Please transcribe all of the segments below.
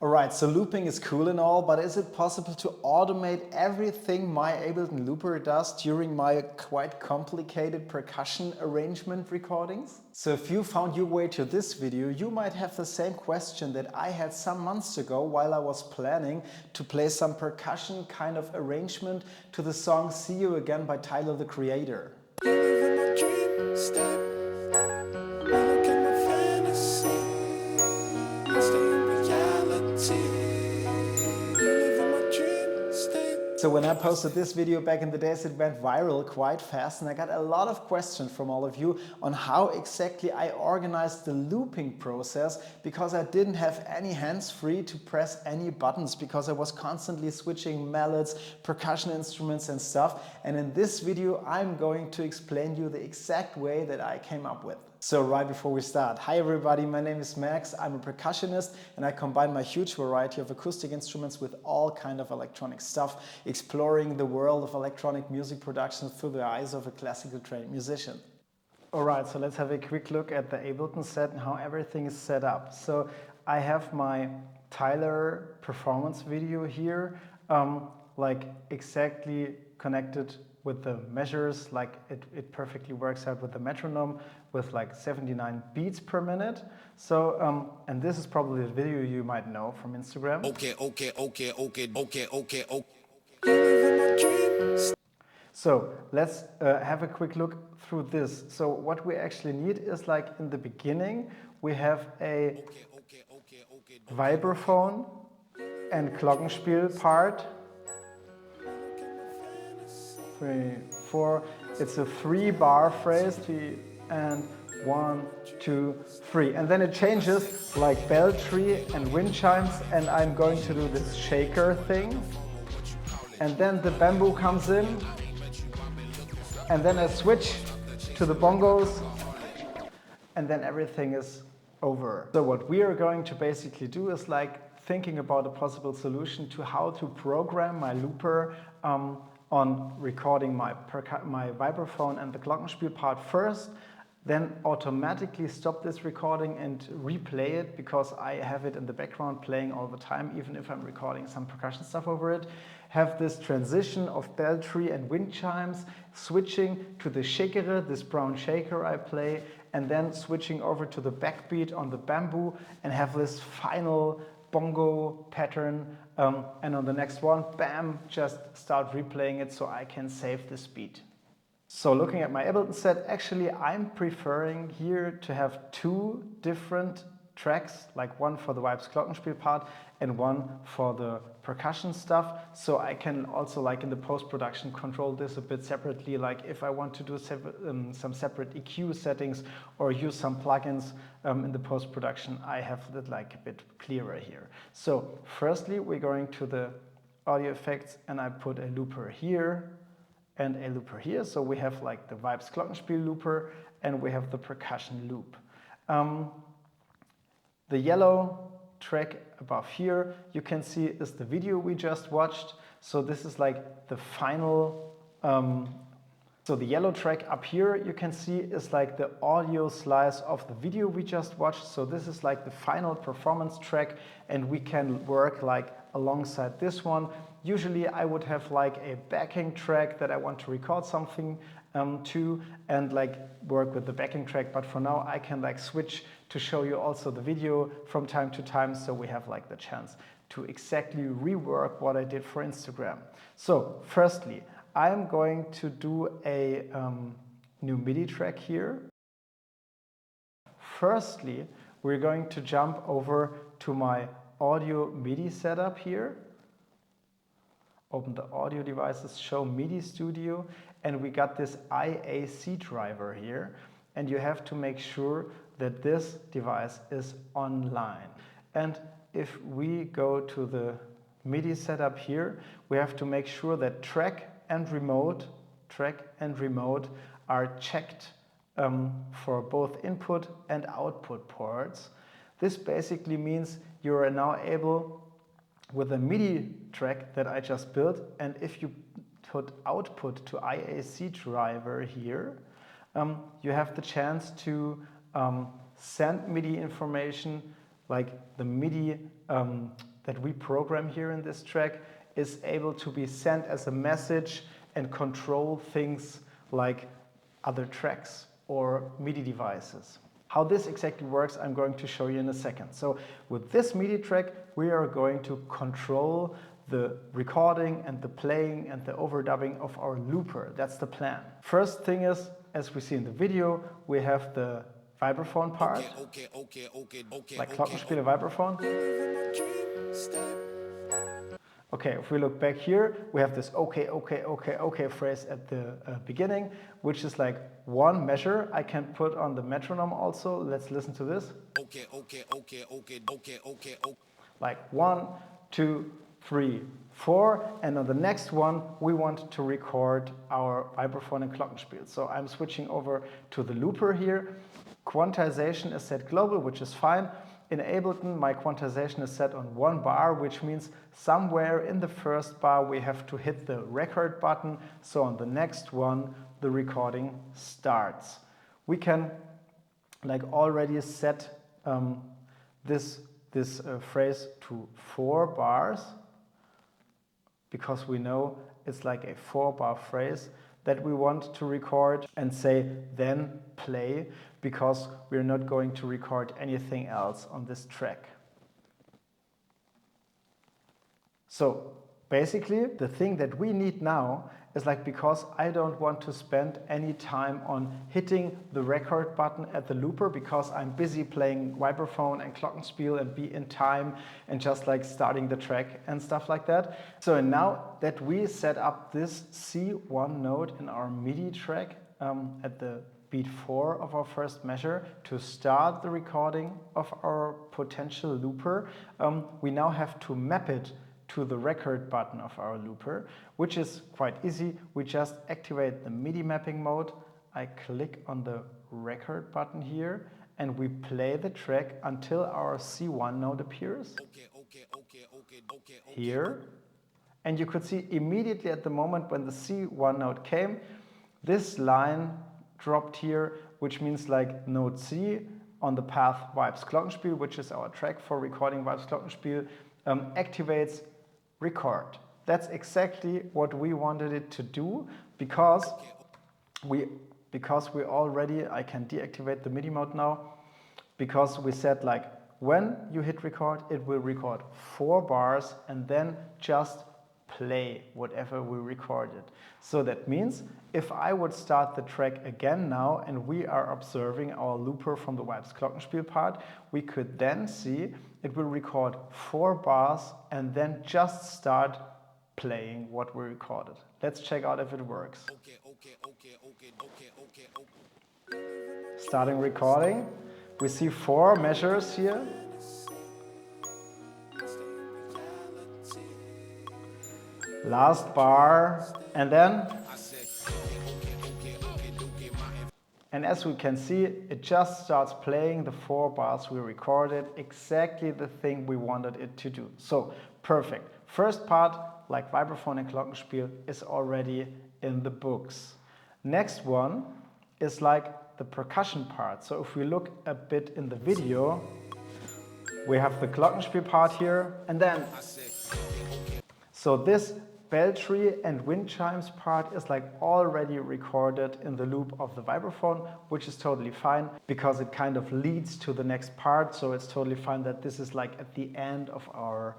Alright, so looping is cool and all, but is it possible to automate everything my Ableton Looper does during my quite complicated percussion arrangement recordings? So if you found your way to this video, you might have the same question that I had some months ago while I was planning to play some percussion kind of arrangement to the song See You Again by Tyler, the Creator. So when I posted this video back in the days, it went viral quite fast and I got a lot of questions from all of you on how exactly I organized the looping process, because I didn't have any hands-free to press any buttons because I was constantly switching mallets, percussion instruments and stuff. And in this video, I'm going to explain you the exact way that I came up with. So right before we start, hi everybody, my name is Max, I'm a percussionist and I combine my huge variety of acoustic instruments with all kind of electronic stuff, exploring the world of electronic music production through the eyes of a classical trained musician. Alright, so let's have a quick look at the Ableton set and how everything is set up. So I have my Tyler performance video here, like exactly connected with the measures, like it perfectly works out with the metronome with like 79 beats per minute. So, and this is probably the video you might know from Instagram. So let's have a quick look through this. So what we actually need is, like, in the beginning, we have a vibraphone and Glockenspiel part. 3, 4. It's a 3-bar phrase. 3 and 1, 2, 3. And then it changes like bell tree and wind chimes. And I'm going to do this shaker thing. And then the bamboo comes in. And then I switch to the bongos. And then everything is over. So what we are going to basically do is like thinking about a possible solution to how to program my looper on recording my vibraphone and the Glockenspiel part first, then automatically stop this recording and replay it because I have it in the background playing all the time, even if I'm recording some percussion stuff over it. Have this transition of bell tree and wind chimes, switching to the shakere, this brown shaker I play, and then switching over to the backbeat on the bamboo and have this final bongo pattern, and on the next one, bam, just start replaying it so I can save this beat. So looking at my Ableton set, actually I'm preferring here to have 2 different tracks, like one for the Vibes Glockenspiel part and one for the percussion stuff. So I can also, like in the post-production, control this a bit separately, like if I want to do some separate EQ settings or use some plugins in the post-production, I have that like a bit clearer here. So firstly, we're going to the audio effects and I put a looper here and a looper here. So we have like the Vibes Glockenspiel looper and we have the percussion loop. The yellow track above here, you can see, is the video we just watched. So this is like the final, so the yellow track up here, you can see, is like the audio slice of the video we just watched. So this is like the final performance track and we can work like alongside this one. Usually I would have like a backing track that I want to record something to and like work with the backing track, but for now I can like switch to show you also the video from time to time, so we have like the chance to exactly rework what I did for Instagram. So firstly, I'm going to do a new MIDI track here. Firstly, we're going to jump over to my audio MIDI setup here. Open the audio devices, show MIDI Studio, and we got this IAC driver here. And you have to make sure that this device is online. And if we go to the MIDI setup here, we have to make sure that track and remote are checked for both input and output ports. This basically means you are now able, with a MIDI track that I just built, and if you put output to IAC driver here, you have the chance to send MIDI information, like the MIDI that we program here in this track is able to be sent as a message and control things like other tracks or MIDI devices. How this exactly works, I'm going to show you in a second. So with this MIDI track, we are going to control the recording and the playing and the overdubbing of our looper. That's the plan. First thing is, as we see in the video, we have the vibraphone part, like Glockenspiel vibraphone. Okay, if we look back here, we have this okay, okay, okay, okay phrase at the beginning, which is like one measure. I can put on the metronome also. Let's listen to this. Okay, okay, okay, okay, okay, okay, okay. Like 1, 2, 3, 4. And on the next one, we want to record our vibraphone and Glockenspiel. So I'm switching over to the looper here. Quantization is set global, which is fine. In Ableton, my quantization is set on 1 bar, which means somewhere in the first bar we have to hit the record button. So on the next one, the recording starts. We can like already set this phrase to 4 bars because we know it's like a 4-bar phrase that we want to record and say then play, because we're not going to record anything else on this track. So basically the thing that we need now is like, because I don't want to spend any time on hitting the record button at the looper because I'm busy playing vibraphone and Glockenspiel and be in time and just like starting the track and stuff like that. So now that we set up this C1 note in our MIDI track at the beat 4 of our first measure to start the recording of our potential looper, we now have to map it to the record button of our looper, which is quite easy. We just activate the MIDI mapping mode. I click on the record button here and we play the track until our C1 note appears here. And you could see immediately at the moment when the C1 note came, this line dropped here, which means like note C on the path Vibes Glockenspiel, which is our track for recording Vibes Glockenspiel, activates record. That's exactly what we wanted it to do because we already, I can deactivate the MIDI mode now, because we said like when you hit record, it will record 4 bars and then just play whatever we recorded. So that means if I would start the track again now and we are observing our looper from the Vibes Glockenspiel part, we could then see it will record 4 bars and then just start playing what we recorded. Let's check out if it works. Starting recording. We see 4 measures here. Last bar, and then, and as we can see, it just starts playing the 4 bars we recorded, exactly the thing we wanted it to do. So perfect. First part, like vibraphone and Glockenspiel, is already in the books. Next one is like the percussion part. So if we look a bit in the video, we have the Glockenspiel part here, and then, so this bell-tree and wind chimes part is like already recorded in the loop of the vibraphone, which is totally fine because it kind of leads to the next part. So it's totally fine that this is like at the end of our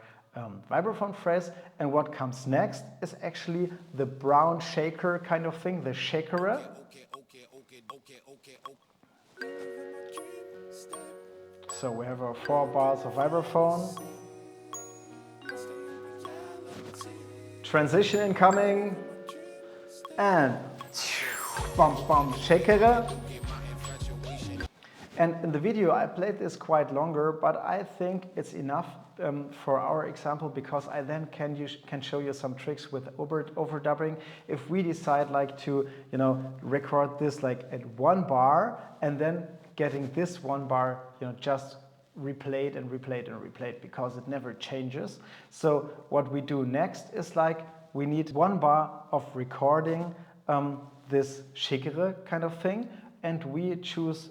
vibraphone phrase. And what comes next is actually the brown shaker kind of thing, the shakerer. So we have our 4 bars of vibraphone. Transition incoming, and bum bum shakerer. And in the video I played this quite longer, but I think it's enough for our example, because I then can show you some tricks with overdubbing. If we decide like to, you know, record this like at 1 bar and then getting this 1 bar, you know, just replayed and replayed and replayed, because it never changes. So what we do next is like we need 1 bar of recording this shakerer kind of thing, and we choose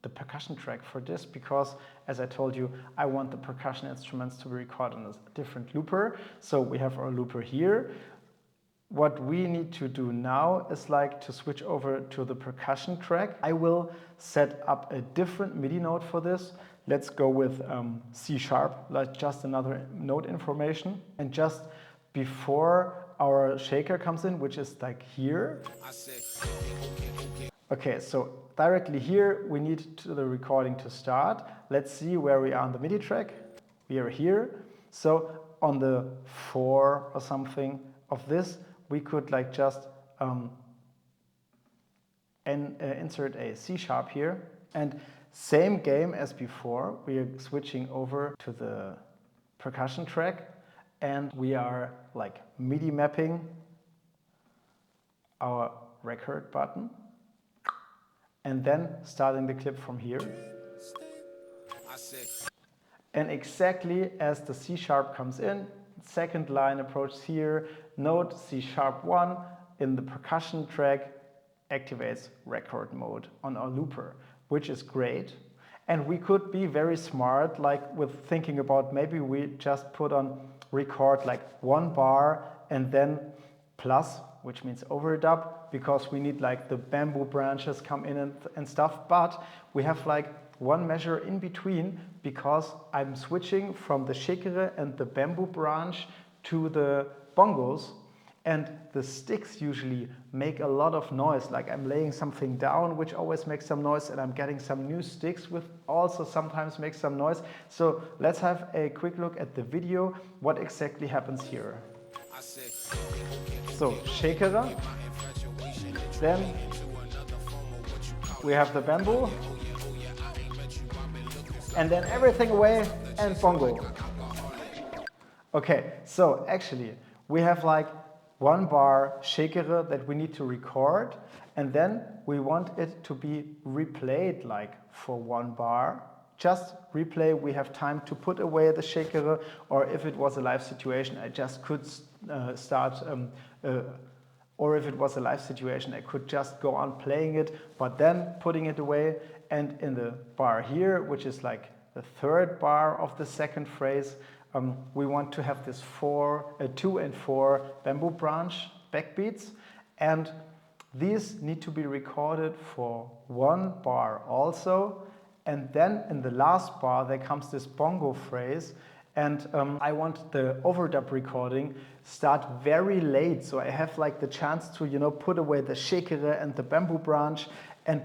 the percussion track for this because, as I told you, I want the percussion instruments to be recorded on a different looper. So we have our looper here. What we need to do now is like to switch over to the percussion track. I will set up a different MIDI note for this. Let's go with C sharp, like just another note information. And just before our shaker comes in, which is like here. Okay, so directly here we need the recording to start. Let's see where we are on the MIDI track. We are here. So on the 4 or something of this, we could like just insert a C sharp here. And same game as before, we are switching over to the percussion track and we are like MIDI mapping our record button and then starting the clip from here. And exactly as the C sharp comes in, second line approaches here, note C sharp 1 in the percussion track activates record mode on our looper, which is great. And we could be very smart, like with thinking about maybe we just put on record like 1 bar and then plus, which means overdub, because we need like the bamboo branches come in and stuff. But we have like one measure in between because I'm switching from the shekere and the bamboo branch to the bongos. And the sticks usually make a lot of noise, like I'm laying something down, which always makes some noise, and I'm getting some new sticks, which also sometimes makes some noise. So let's have a quick look at the video, what exactly happens here. So, shekere, then we have the bamboo, and then everything away and bongo. Okay, so actually we have like 1 bar shekere that we need to record, and then we want it to be replayed like for 1 bar. Just replay, we have time to put away the shekere, or if it was a live situation, I just could or if it was a live situation, I could just go on playing it, but then putting it away. And in the bar here, which is like the 3rd bar of the 2nd phrase, we want to have this 2 and 4 bamboo branch backbeats, and these need to be recorded for 1 bar also. And then in the last bar there comes this bongo phrase, and I want the overdub recording start very late, so I have like the chance to, you know, put away the shekere and the bamboo branch and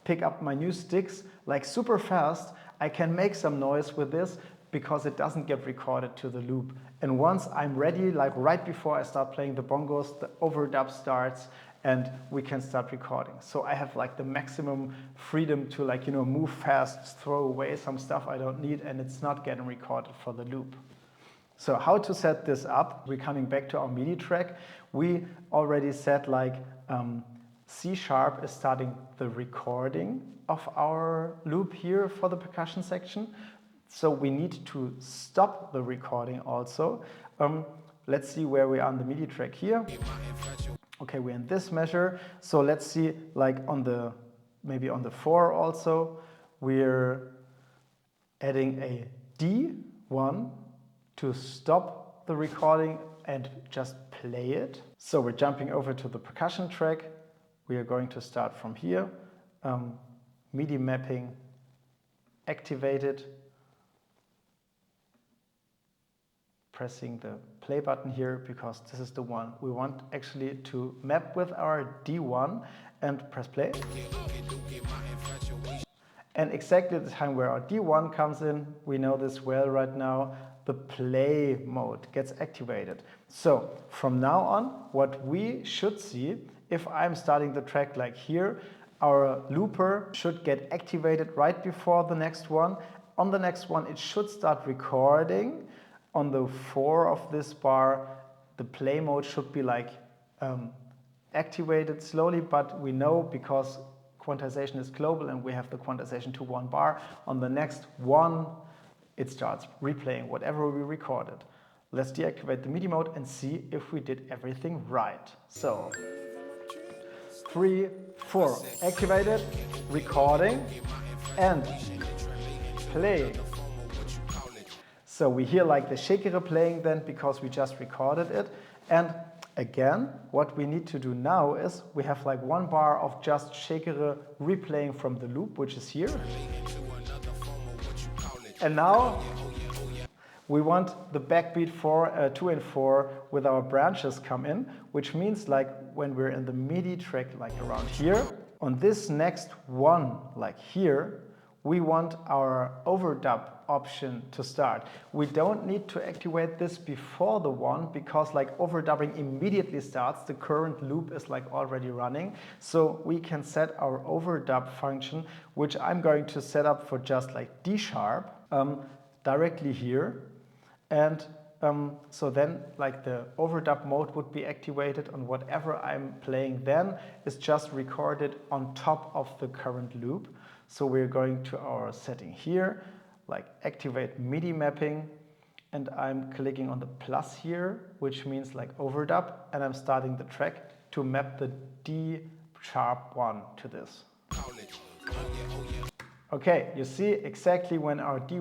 pick up my new sticks like super fast. I can make some noise with this because it doesn't get recorded to the loop. And once I'm ready, like right before I start playing the bongos, the overdub starts and we can start recording. So I have like the maximum freedom to, like, you know, move fast, throw away some stuff I don't need, and it's not getting recorded for the loop. So how to set this up? We're coming back to our MIDI track. We already said like C sharp is starting the recording of our loop here for the percussion section. So we need to stop the recording also. Let's see where we are on the MIDI track here. Okay, we're in this measure. So let's see, like on the, maybe on the 4 also, we're adding a D1 to stop the recording and just play it. So we're jumping over to the percussion track. We are going to start from here. MIDI mapping activated. Pressing the play button here because this is the one we want actually to map with our D1, and press play. And exactly at the time where our D1 comes in, we know this well right now, the play mode gets activated. So from now on, what we should see, if I'm starting the track like here, our looper should get activated right before the next one. On the next one, it should start recording. On the 4 of this bar, the play mode should be like activated slowly, but we know because quantization is global and we have the quantization to 1 bar. On the next one, it starts replaying whatever we recorded. Let's deactivate the MIDI mode and see if we did everything right. So 3, 4. Activated, recording, and playing. So we hear like the shakere playing then because we just recorded it. And again, what we need to do now is we have like one bar of just shakere replaying from the loop, which is here. And now we want the backbeat for 2 and 4 with our branches come in, which means like when we're in the MIDI track like around here, on this next one like here, we want our overdub option to start. We don't need to activate this before the one because like overdubbing immediately starts. The current loop is like already running. So we can set our overdub function, which I'm going to set up for just like D sharp directly here. And so then like the overdub mode would be activated on whatever I'm playing then is just recorded on top of the current loop. So we're going to our setting here, like activate MIDI mapping, and I'm clicking on the plus here, which means like overdub, and I'm starting the track to map the D sharp 1 to this. Okay, you see exactly when our D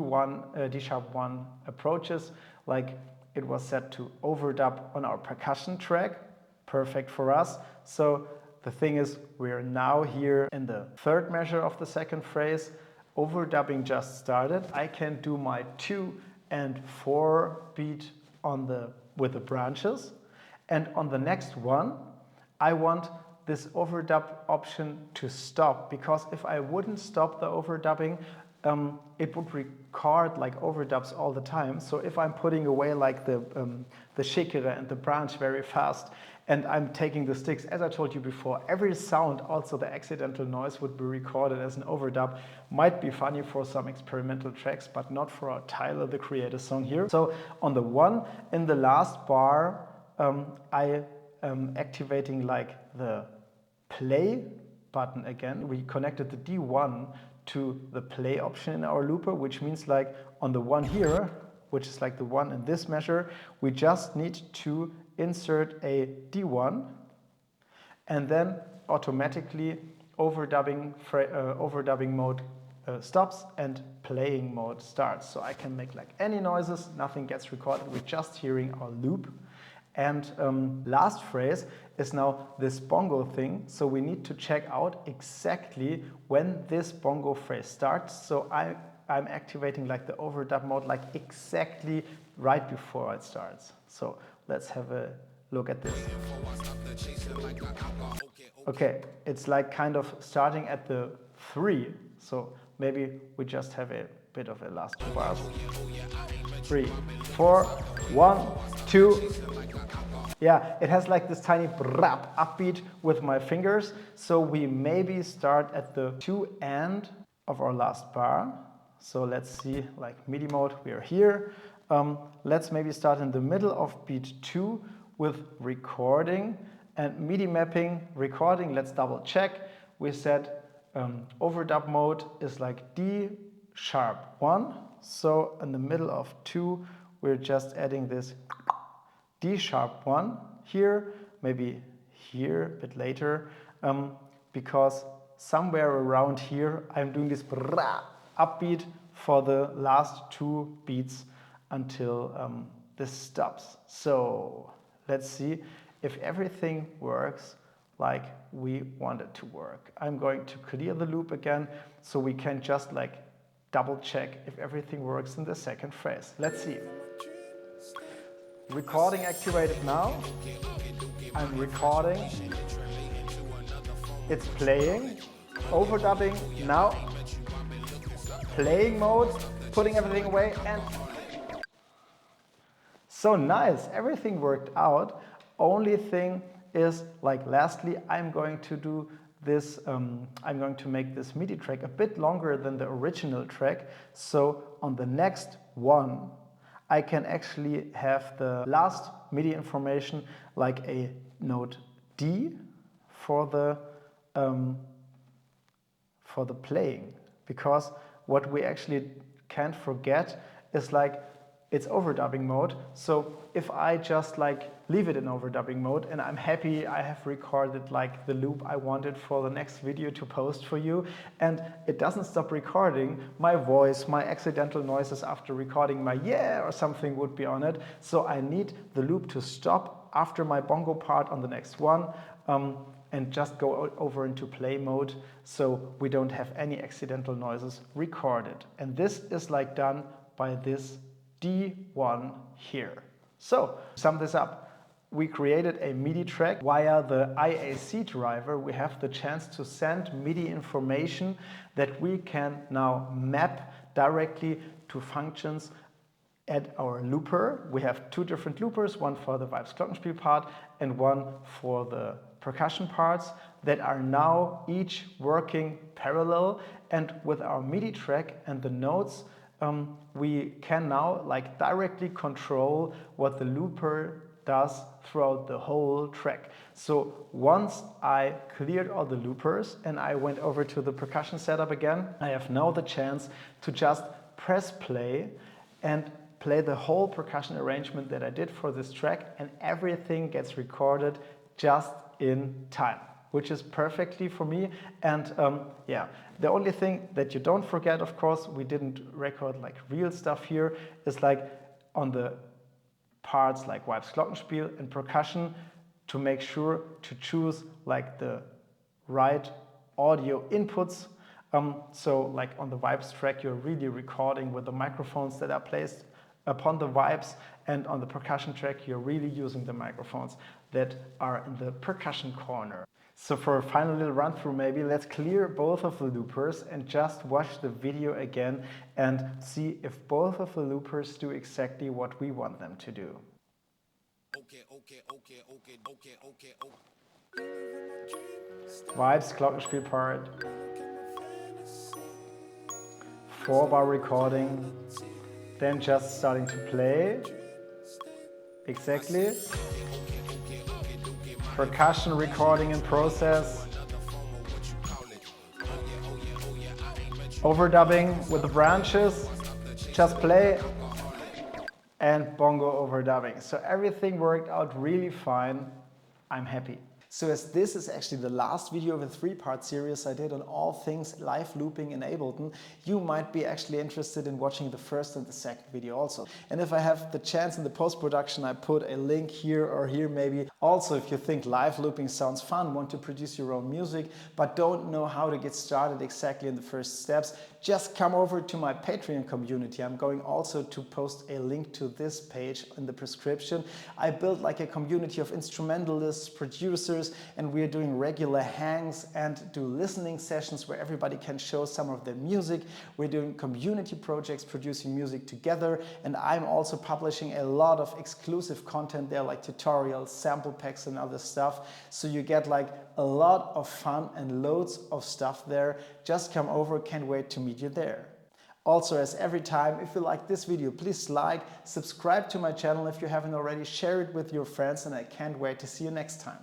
sharp 1 approaches, like it was set to overdub on our percussion track, perfect for us. So the thing is, we're now here in the third measure of the second phrase. Overdubbing just started. I can do my 2 and 4 beat with the branches. And on the next one, I want this overdub option to stop, because if I wouldn't stop the overdubbing, it would record like overdubs all the time. So if I'm putting away like the shakere and the branch very fast, and I'm taking the sticks, as I told you before, every sound, also the accidental noise, would be recorded as an overdub. Might be funny for some experimental tracks, but not for our Tyler, the Creator song here. So on the one, in the last bar, I am activating like the play button again. We connected the D1 to the play option in our looper, which means like on the one here, which is like the one in this measure, we just need to insert a D1 and then automatically overdubbing mode stops and playing mode starts. So I can make like any noises, nothing gets recorded, we're just hearing our loop. And last phrase is now this bongo thing. So we need to check out exactly when this bongo phrase starts. So I'm activating like the overdub mode like exactly right before it starts. So let's have a look at this. Okay, it's like kind of starting at the 3. So maybe we just have a bit of a last 2 bars. 3, 4, 1, 2. Yeah, it has like this tiny brap upbeat with my fingers. So we maybe start at the 2 end of our last bar. So let's see, like MIDI mode, we are here. Let's maybe start in the middle of beat 2 with recording and MIDI mapping, recording. Let's double check. We said overdub mode is like D sharp 1. So in the middle of 2, we're just adding this D sharp 1 here, maybe here a bit later, because somewhere around here I'm doing this upbeat for the last 2 beats until this stops. So let's see if everything works like we want it to work. I'm going to clear the loop again so we can just like double check if everything works in the second phrase. Let's see. Recording activated now. I'm recording. It's playing. Overdubbing now. Playing mode. Putting everything away and... So nice, everything worked out. Only thing is, like lastly, I'm going to do this, I'm going to make this MIDI track a bit longer than the original track. So on the next one, I can actually have the last MIDI information like a note D for the playing. Because what we actually can't forget is like it's overdubbing mode. So if I just like leave it in overdubbing mode and I'm happy I have recorded like the loop I wanted for the next video to post for you, and it doesn't stop recording, my voice, my accidental noises after recording my yeah or something would be on it. So I need the loop to stop after my bongo part on the next one, and just go over into play mode so we don't have any accidental noises recorded. And this is like done by this D1 here. So, to sum this up, we created a MIDI track via the IAC driver. We have the chance to send MIDI information that we can now map directly to functions at our looper. We have two different loopers, one for the Vibes Glockenspiel part and one for the percussion parts that are now each working parallel. And with our MIDI track and the notes, we can now like directly control what the looper does throughout the whole track. So once I cleared all the loopers and I went over to the percussion setup again, I have now the chance to just press play and play the whole percussion arrangement that I did for this track, and everything gets recorded just in time, which is perfectly for me. And yeah, the only thing that you don't forget, of course, we didn't record like real stuff here, is like on the parts like Vibes Glockenspiel and percussion, to make sure to choose like the right audio inputs. So like on the Vibes track, you're really recording with the microphones that are placed upon the Vibes, and on the percussion track, you're really using the microphones that are in the percussion corner. So for a final little run through, maybe let's clear both of the loopers and just watch the video again and see if both of the loopers do exactly what we want them to do. Vibes Glockenspiel part, 4-bar recording, then just starting to play. Exactly. Percussion recording in process. Overdubbing with the branches. Just play. And bongo overdubbing. So everything worked out really fine. I'm happy. So as this is actually the last video of a 3-part series I did on all things live looping in Ableton, you might be actually interested in watching the first and the second video also. And if I have the chance in the post-production, I put a link here or here maybe. Also, if you think live looping sounds fun, want to produce your own music, but don't know how to get started exactly in the first steps, just come over to my Patreon community. I'm going also to post a link to this page in the description. I built like a community of instrumentalists, producers, and we're doing regular hangs and do listening sessions where everybody can show some of their music. We're doing community projects, producing music together, and I'm also publishing a lot of exclusive content there, like tutorials, sample packs and other stuff. So you get like a lot of fun and loads of stuff there. Just come over, can't wait to meet you there. Also, as every time, if you like this video, please like, subscribe to my channel if you haven't already, share it with your friends, and I can't wait to see you next time.